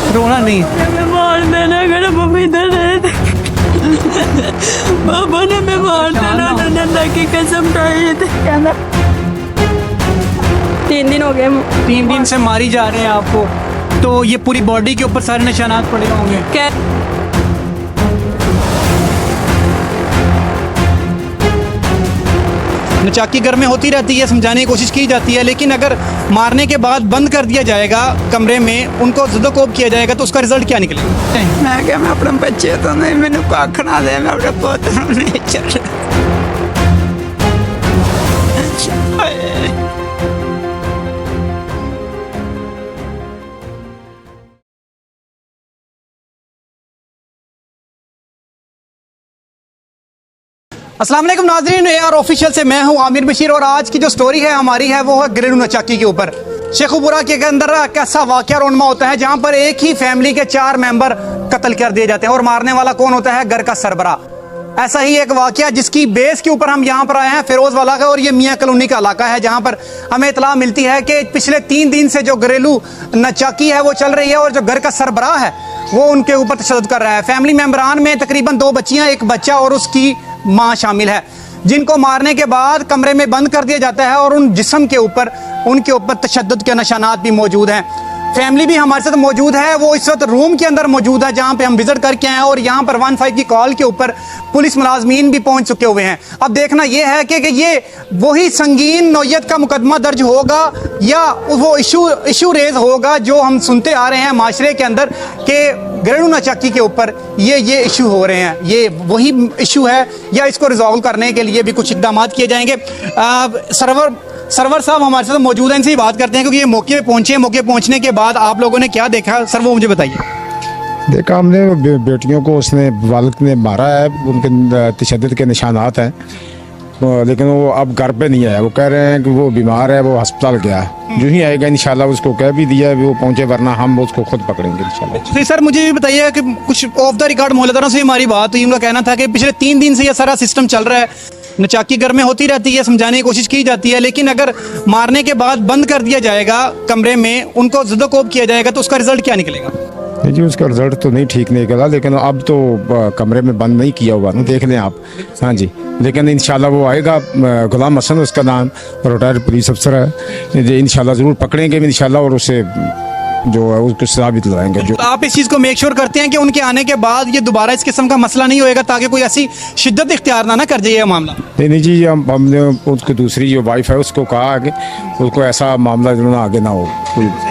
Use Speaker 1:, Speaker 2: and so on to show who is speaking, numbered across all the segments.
Speaker 1: रोना नहीं।
Speaker 2: मार देना अगर मम्मी इधर रहे थे। पापा ने मैं मार देना, उन्होंने अल्लाह की कसम खाई थी। 3 दिन हो गए।
Speaker 1: 3 दिन से मारी जा रहे हैं आपको, तो ये पूरी बॉडी के ऊपर सारे निशानात पड़े होंगे।
Speaker 2: क्या
Speaker 1: नचाकी घर में होती रहती है, समझाने की कोशिश की जाती है, लेकिन अगर मारने के बाद बंद कर दिया जाएगा कमरे में, उनको ज़ुदोकोब किया जाएगा, तो उसका रिजल्ट क्या निकलेगा?
Speaker 2: मैं क्या, मैं अपने बच्चे तो नहीं, मैंने कख ना दे, मैं अपने पोते नहीं चल।
Speaker 1: अस्सलाम वालेकुम नाज़रीन, AR ऑफिशियल से मैं हूं आमिर बशीर और आज की जो स्टोरी है हमारी है वो है घरेलू नचाकी के ऊपर। शेखुपुरा के अंदर एक ऐसा वाक़या रोनमा होता है जहां पर एक ही फैमिली के 4 मेंबर कत्ल कर दिए जाते हैं और मारने वाला कौन होता है? घर का सरबरा। ऐसा ही एक वाक़या जिसकी बेस के ऊपर हम यहाँ पर आए हैं फिरोजवाला का, और ये मियाँ कॉलोनी का इलाका है जहाँ पर हमें इतला मिलती है कि पिछले 3 दिन से जो घरेलू नचाकी है वो चल रही है और जो घर का सरबरा है वो उनके ऊपर तशद्दुद कर रहा है। फैमिली मेम्बरान में तकरीबन 2 बच्चियाँ, 1 बच्चा और उसकी माँ शामिल है, जिनको मारने के बाद कमरे में बंद कर दिया जाता है और उन जिस्म के ऊपर उनके ऊपर तशद्दुद के निशानात भी मौजूद हैं। फैमिली भी हमारे साथ मौजूद है, वो इस वक्त रूम के अंदर मौजूद है जहाँ पे हम विजिट करके आए हैं और यहाँ पर 15 की कॉल के ऊपर पुलिस मुलाजमीन भी पहुँच चुके हुए हैं। अब देखना यह है कि ये वही संगीन नौयत का मुकदमा दर्ज होगा या वो इशू रेज होगा जो हम सुनते आ रहे हैं माशरे के अंदर कि घरेलू नचाकी के ऊपर ये इशू हो रहे हैं, ये वही इशू है या इसको रिजॉल्व करने के लिए भी कुछ इकदाम किए जाएंगे। सरवर साहब हमारे साथ मौजूद हैं, इनसे ही बात करते हैं क्योंकि ये मौके पे पहुंचे हैं। मौके पहुंचने के बाद आप लोगों ने क्या देखा सर, वो मुझे बताइए।
Speaker 3: देखा हमने बेटियों को उसने वालिद ने मारा है, उनके तशद्दुद के निशानात हैं, लेकिन वो अब घर पे नहीं आया। वो कह रहे हैं कि वो बीमार है, वो अस्पताल गया है। जो ही आएगा इंशाल्लाह, उसको कह भी दिया है वो पहुंचे, वरना हम उसको खुद पकड़ेंगे इंशाल्लाह।
Speaker 1: तो सर मुझे भी बताइए कि कुछ ऑफ द रिकॉर्ड मोहल्लेदारों से हमारी बात हुई, उनका कहना था कि पिछले 3 दिन से ये सारा सिस्टम चल रहा है, नचाकी घर में होती रहती है, समझाने की कोशिश की जाती है, लेकिन अगर मारने के बाद बंद कर दिया जाएगा कमरे में, उनको ज़ुदोकोब किया जाएगा, तो उसका रिजल्ट क्या निकलेगा?
Speaker 3: जी उसका रिजल्ट तो नहीं ठीक निकला, लेकिन अब तो कमरे में बंद नहीं किया हुआ ना, देख लें आप। हाँ जी, लेकिन इंशाल्लाह वो आएगा, गुलाम हसन उसका नाम, रिटायर्ड पुलिस अफसर है, इंशाल्लाह ज़रूर पकड़ेंगे इंशाल्लाह और उसे जो है उसको सजा भी दिलाएंगे। जो
Speaker 1: आप इस चीज़ को मेक श्योर करते हैं कि उनके आने के बाद ये दोबारा इस किस्म का मसला नहीं होएगा, ताकि कोई ऐसी शिद्दत इख्तियार ना कर जाए ये मामला?
Speaker 3: नहीं जी, हमने उसको दूसरी जो वाइफ है उसको कहा है कि उसको ऐसा मामला जो ना आगे ना हो,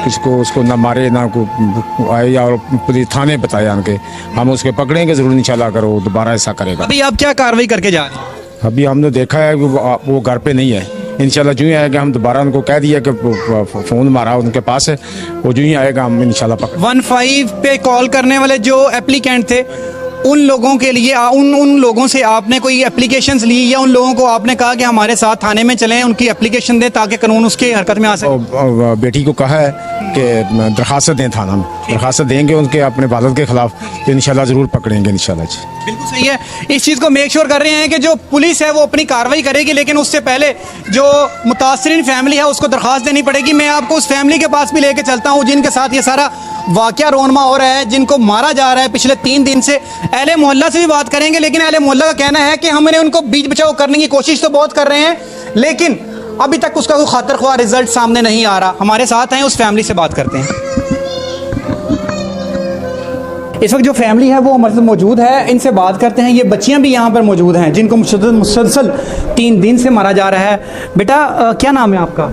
Speaker 3: किसको उसको ना मारे ना को आए और पुलिस थाने बताया उनके, हम उसके पकड़ेंगे ज़रूर इंशाल्लाह अगर वो दोबारा ऐसा करेगा।
Speaker 1: अभी आप क्या कार्रवाई करके जा रहे हैं?
Speaker 3: अभी हमने देखा है कि वो घर पे नहीं है, इंशाल्लाह जो ही आएगा हम दोबारा उनको कह दिया कि फ़ोन मारा उनके पास है, वो जो ही आएगा हम इंशाल्लाह पकड़।
Speaker 1: 15 पे कॉल करने वाले जो एप्लीकेंट थे उन लोगों के लिए उन लोगों से आपने कोई एप्लीकेशंस ली या उन लोगों को आपने कहा कि हमारे साथ थाने में चलें, उनकी एप्लीकेशन दें ताकि कानून उसके हरकत में आ सके?
Speaker 3: बेटी को कहा है कि दरखास्त दें थाना में, दरखास्त देंगे उनके अपने वालिद के खिलाफ, तो इंशाल्लाह ज़रूर पकड़ेंगे इंशाल्लाह जी।
Speaker 1: बिल्कुल सही है, इस चीज़ को मेक श्योर कर रहे हैं कि जो पुलिस है वो अपनी कार्रवाई करेगी, लेकिन उससे पहले जो मुतासरीन फैमिली है उसको दरखास्त देनी पड़ेगी। मैं आपको उस फैमिली के पास भी लेके चलता हूँ जिनके साथ ये सारा वाक़या रोनमा हो रहा है, जिनको मारा जा रहा है पिछले 3 दिन से। अहले मोहल्ला से भी बात करेंगे, लेकिन अहले मोहल्ला का कहना है कि हमने उनको बीच बचाव करने की कोशिश तो बहुत कर रहे हैं, लेकिन अभी तक उसका कोई खातिर ख्वाह रिजल्ट सामने नहीं आ रहा। हमारे साथ हैं, उस फैमिली से बात करते हैं। इस वक्त जो फैमिली है वो हमारे साथ मौजूद है, इनसे बात करते हैं। ये बच्चियां भी यहाँ पर मौजूद हैं जिनको मुसलसल 3 दिन से मारा जा रहा है। बेटा क्या नाम है आपका?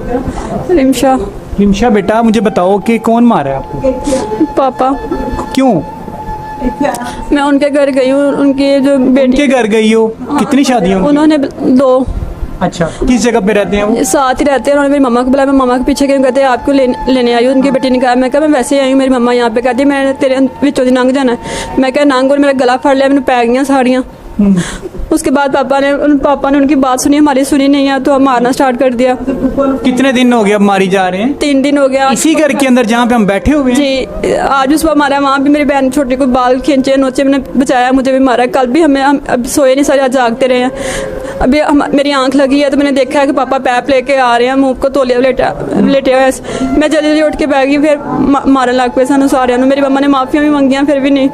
Speaker 2: रिमशा।
Speaker 1: रिमशा बेटा मुझे बताओ कि कौन मारा है आपको?
Speaker 2: पापा।
Speaker 1: क्यों?
Speaker 2: मैं उनके घर गई हूँ, उनकी जो बेटी
Speaker 1: के घर गई हो? कितनी शादियाँ?
Speaker 2: उन्होंने 2।
Speaker 1: अच्छा, किस जगह पे रहते हैं वो?
Speaker 2: साथ ही रहते हैं। उन्होंने मेरी मम्मा को बुलाया, मैं मम्मा के पीछे गई, कहते हैं आपको लेने आई हूँ। उनकी बेटी ने कहा, मैं कहा मैं वैसे ही आई हूँ, मेरी मम्मा यहाँ पे कहती मैंने तेरे विचों दी नंग जाना है। मैं कहा नंग, और मेरा गला फड़ लिया, मैंने पै गई साड़ियाँ। उसके बाद पापा ने उनकी बात सुनी, हमारी सुनी नहीं है, तो हम मारना स्टार्ट कर दिया।
Speaker 1: कितने दिन हो गए अब मारी जा रहे हैं?
Speaker 2: 3 दिन हो गया।
Speaker 1: इसी घर के अंदर जहाँ पे हम बैठे हुए हैं?
Speaker 2: जी, आज उस वक्त मारा, वहाँ भी मेरी बहन छोटी को बाल खींचे नोचे, मैंने बचाया, मुझे भी मारा। कल भी हम अब सोए नहीं, सारे आज जागते रहे हैं। अभी मेरी आंख लगी है तो मैंने देखा है कि पापा पैप लेके आ रहे हैं, मुँह को तोलिया लेटे हुए। मैं जल्दी जल्दी उठ के बैठ गई, फिर मारन लग पे सानू सारे। मेरी मम्मा ने माफिया भी मंगियां, फिर भी नहीं।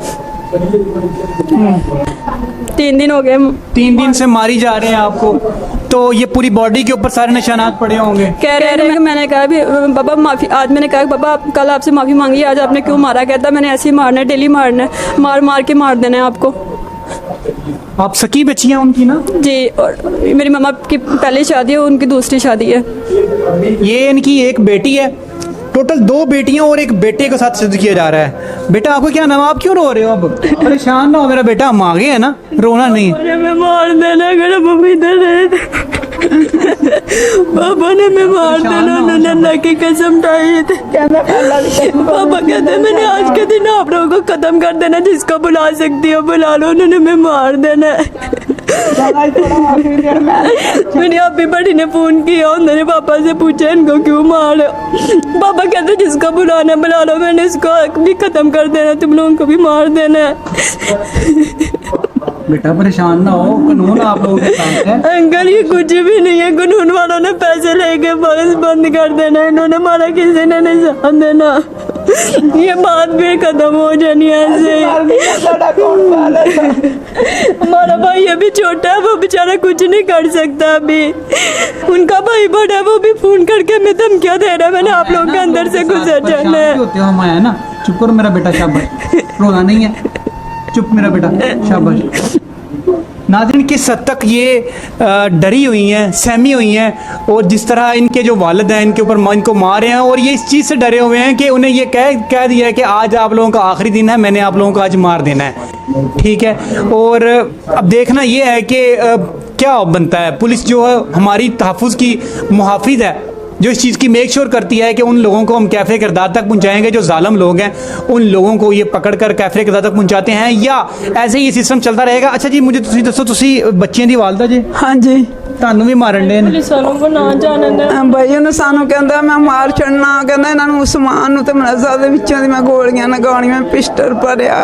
Speaker 2: 3 दिन हो गए।
Speaker 1: 3 दिन से मारी जा रहे हैं आपको, तो ये पूरी बॉडी के ऊपर सारे निशानात पड़े होंगे।
Speaker 2: कह रहे हैं, मैंने कहा भी पापा माफ़ी, आज मैंने कहा पापा कल आपसे माफ़ी मांगी, आज आपने क्यों मारा? कहता मैंने ऐसे ही मारना है, डेली मारना है, मार मार के मार देना है आपको।
Speaker 1: आप सकी बच्ची हैं उनकी ना?
Speaker 2: जी, और मेरी मम्मा की पहली शादी है, उनकी दूसरी शादी है।
Speaker 1: ये इनकी एक बेटी है, टोटल 2 बेटियां और एक बेटे के साथ शुद्ध किया जा रहा है। बेटा आपको क्या नाम, आप क्यों रो रहे हो? अब परेशान ना हो मेरा बेटा, हम आगे है ना, रोना नहीं है।
Speaker 2: मैं मार देना अगर मम्मी पापा ने मैं मार देना, उन्होंने अल्लाह की कसम उठाई थी। पापा कहते मैंने आज के दिन आप लोगों को खत्म कर देना, जिसको बुला सकती हो बुला लो, उन्होंने मैं मार देना। मैंने अभी बड़ी ने फोन किया, उन्होंने पापा से पूछा इनको क्यों मार। पापा कहते जिसको बुलाना बुला लो, मैंने इसको भी खत्म कर देना, तुम लोगों को भी मार देना है।
Speaker 1: बेटा परेशान ना हो, कानून आप लोगों के साथ है।
Speaker 2: अंकल ये कुछ भी नहीं है, कानून वालों ने पैसे लेके बस बंद कर देना, इन्होंने मारा किसी ने निशान देना, ये बात भी खत्म हो जानी ऐसे। हमारा भाई अभी छोटा है, वो बेचारा कुछ नहीं कर सकता अभी। उनका भाई बड़ा है, वो भी फोन करके हमें धमकियां दे रहा है, मैंने आप लोगों के अंदर से गुजर जाना है।
Speaker 1: होते हो हम आए ना, चुप करो मेरा बेटा, शाबाश, रोना नहीं है, चुप मेरा बेटा, शाबाश। नाज़रीन किस हद तक ये डरी हुई हैं, सहमी हुई हैं, और जिस तरह इनके जो वालिद हैं इनके ऊपर इनको मारे हैं, और ये इस चीज़ से डरे हुए हैं कि उन्हें ये कह दिया है कि आज आप लोगों का आखिरी दिन है, मैंने आप लोगों को आज मार देना है, ठीक है। और अब देखना ये है कि क्या बनता है। पुलिस जो है हमारी तहफ़्फ़ुज़ की मुहाफ़िज़ है, जो इस चीज़ की मेक श्योर करती है कि उन लोगों को हम कैफ़े किरदार तक पहुंचाएंगे, जो जालिम लोग हैं उन लोगों को ये पकड़ कर कैफ़े किरदार तक पहुंचाते हैं, या ऐसे ही ये सिस्टम चलता रहेगा। अच्छा जी, मुझे तुसी दसो, तुसी बच्चियां दी वालदा जी?
Speaker 4: हाँ जी।
Speaker 1: ਤੁਹਾਨੂੰ ਵੀ ਮਾਰਨ ਦੇ ਨੇ?
Speaker 2: को ना जाने दे।
Speaker 4: ਬਈ ਉਹਨੇ ਸਾਨੂੰ ਕਹਿੰਦਾ ਮੈਂ ਮਾਰ ਛੱਡਣਾ, ਕਹਿੰਦਾ ਇਹਨਾਂ ਨੂੰ ਉਸਮਾਨ ਨੂੰ ਤੇ ਮਨਜ਼ਾ ਦੇ ਵਿੱਚੋਂ ਦੀ ਮੈਂ ਗੋਲੀਆਂ ਲਗਾਉਣੀਆਂ, ਪਿਸਟਲ ਭਰਿਆ।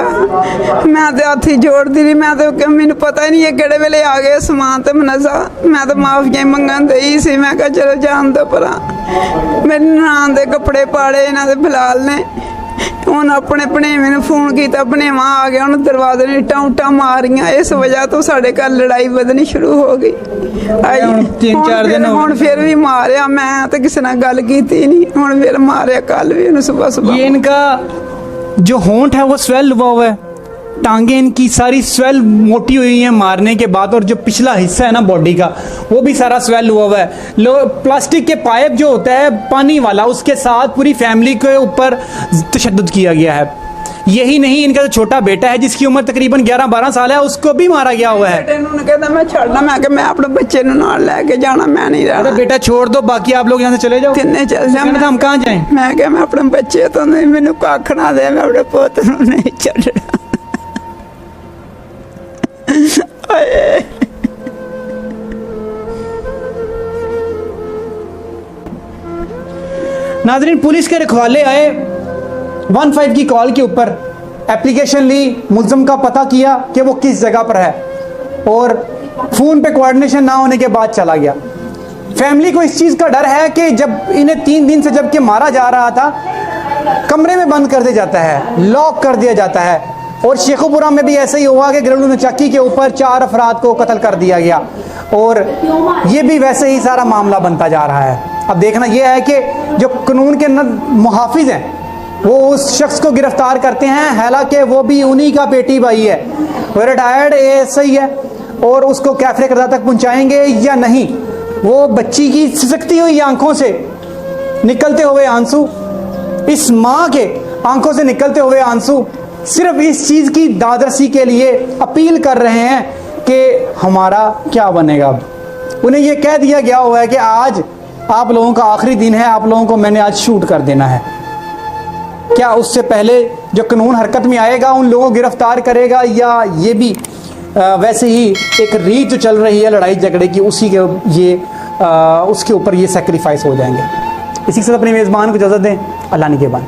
Speaker 4: ਮੈਂ ਤੇ ਹੱਥੀ ਜੋੜਦੀ ਰਹੀ, ਮੈਂ ਤੇ ਮੈਨੂੰ ਪਤਾ ਹੀ ਨਹੀਂ ਇਹ ਕਿਹੜੇ ਵੇਲੇ ਆ ਗਏ ਉਸਮਾਨ ਤੇ ਮਨਜ਼ਾ। ਮੈਂ ਤਾਂ ਮਾਫੀਆਂ ਮੰਗਣ ਦੇਈ ਸੀ, ਮੈਂ ਕਿਹਾ ਚਲੋ ਜਾਣ ਦੋ ਪਰਾਂ। ਮੇਰੇ ਨਾਂ ਦੇ ਕੱਪੜੇ ਪਾੜੇ ਇਹਨਾਂ ਦੇ ਫਿਲਹਾਲ ਨੇ। ਹੁਣ ਆਪਣੇ ਭਣੇਵੇਂ ਨੂੰ ਫੋਨ ਕੀਤਾ, ਭਣੇਵਾ ਆ ਗਿਆ, ਉਹਨੂੰ ਦਰਵਾਜ਼ੇ ਨੇ ਇੱਟਾਂ ਉੱਟਾਂ ਮਾਰੀਆਂ। ਇਸ ਵਜ੍ਹਾ ਤੋਂ ਸਾਡੇ ਘਰ ਲੜਾਈ ਵਧਣੀ ਸ਼ੁਰੂ ਹੋ ਗਈ।
Speaker 1: ਹੁਣ 3-4 ਦਿਨ ਹੋ
Speaker 4: ਹੁਣ ਫਿਰ ਵੀ ਮਾਰਿਆ, ਮੈਂ ਤਾਂ ਕਿਸੇ ਨਾਲ ਗੱਲ ਕੀਤੀ नहीं, ਹੁਣ ਫਿਰ ਮਾਰਿਆ ਕੱਲ ਵੀ ਉਹਨੂੰ सुबह।
Speaker 1: ये इनका जो होंठ है वो स्वेल हुआ हुआ है, टांगे इनकी सारी स्वेल मोटी हुई हैं मारने के बाद, और जो पिछला हिस्सा है ना बॉडी का वो भी सारा स्वेल हुआ हुआ है। प्लास्टिक के पाइप जो होता है पानी वाला, उसके साथ पूरी फैमिली के ऊपर तशद्दुद किया गया है। यही नहीं, इनका जो छोटा बेटा है जिसकी उम्र तकरीबन 11-12 साल है, उसको भी मारा गया हुआ है।
Speaker 4: बेटे ਨੂੰ ਕਹਿੰਦਾ ਮੈਂ ਛੱਡਣਾ, ਮੈਂ ਕਿ ਮੈਂ ਆਪਣੇ ਬੱਚੇ ਨੂੰ ਨਾਲ ਲੈ ਕੇ ਜਾਣਾ, ਮੈਂ ਨਹੀਂ
Speaker 1: अरे
Speaker 4: ਰਹਿਣਾ।
Speaker 1: बेटा छोड़ दो, बाकी आप लोग यहाँ से चले जाओ।
Speaker 4: ਤਿੰਨੇ ਚੱਲ ਜਾ।
Speaker 1: कहना था हम कहाँ जाएं?
Speaker 4: ਮੈਂ ਕਿਹਾ ਮੈਂ ਆਪਣੇ ਬੱਚੇ ਤੋਂ ਨਹੀਂ, ਮੈਨੂੰ ਕੱਖ ਨਾ ਦੇ, ਮੈਂ ਆਪਣੇ ਪੁੱਤ ਨੂੰ ਨਹੀਂ ਛੱਡਣਾ। ਓਏ
Speaker 1: नाज़रीन पुलिस के रखवाले आए, 15 की कॉल के ऊपर एप्लीकेशन ली, मुल्ज़म का पता किया कि वो किस जगह पर है, और फ़ोन पे कोऑर्डिनेशन ना होने के बाद चला गया। फैमिली को इस चीज़ का डर है कि जब इन्हें 3 दिन से जबकि मारा जा रहा था, कमरे में बंद कर दिया जाता है, लॉक कर दिया जाता है। और शेखुपुरा में भी ऐसा ही हुआ कि घरेलू नचाकी के ऊपर 4 अफराद को कत्ल कर दिया गया, और ये भी वैसे ही सारा मामला बनता जा रहा है। अब देखना यह है कि जो कानून के मुहाफिज हैं वो उस शख्स को गिरफ्तार करते हैं, हालांकि वो भी उन्हीं का बेटी भाई है, वो रिटायर्ड ASI है, और उसको कैफे किरदार तक पहुंचाएंगे या नहीं। वो बच्ची की सिसकती हुई आंखों से निकलते हुए आंसू, इस माँ के आंखों से निकलते हुए आंसू सिर्फ इस चीज़ की दादरसी के लिए अपील कर रहे हैं कि हमारा क्या बनेगा। अब उन्हें यह कह दिया गया हुआ है कि आज आप लोगों का आखिरी दिन है, आप लोगों को मैंने आज शूट कर देना है। क्या उससे पहले जो कानून हरकत में आएगा उन लोगों को गिरफ्तार करेगा, या ये भी वैसे ही एक रीत जो चल रही है लड़ाई झगड़े की, उसी के ये उसके ऊपर ये सेक्रीफाइस हो जाएंगे। इसी के साथ अपने मेज़बान को इजाज़त दें। अल्लाह निगहबान।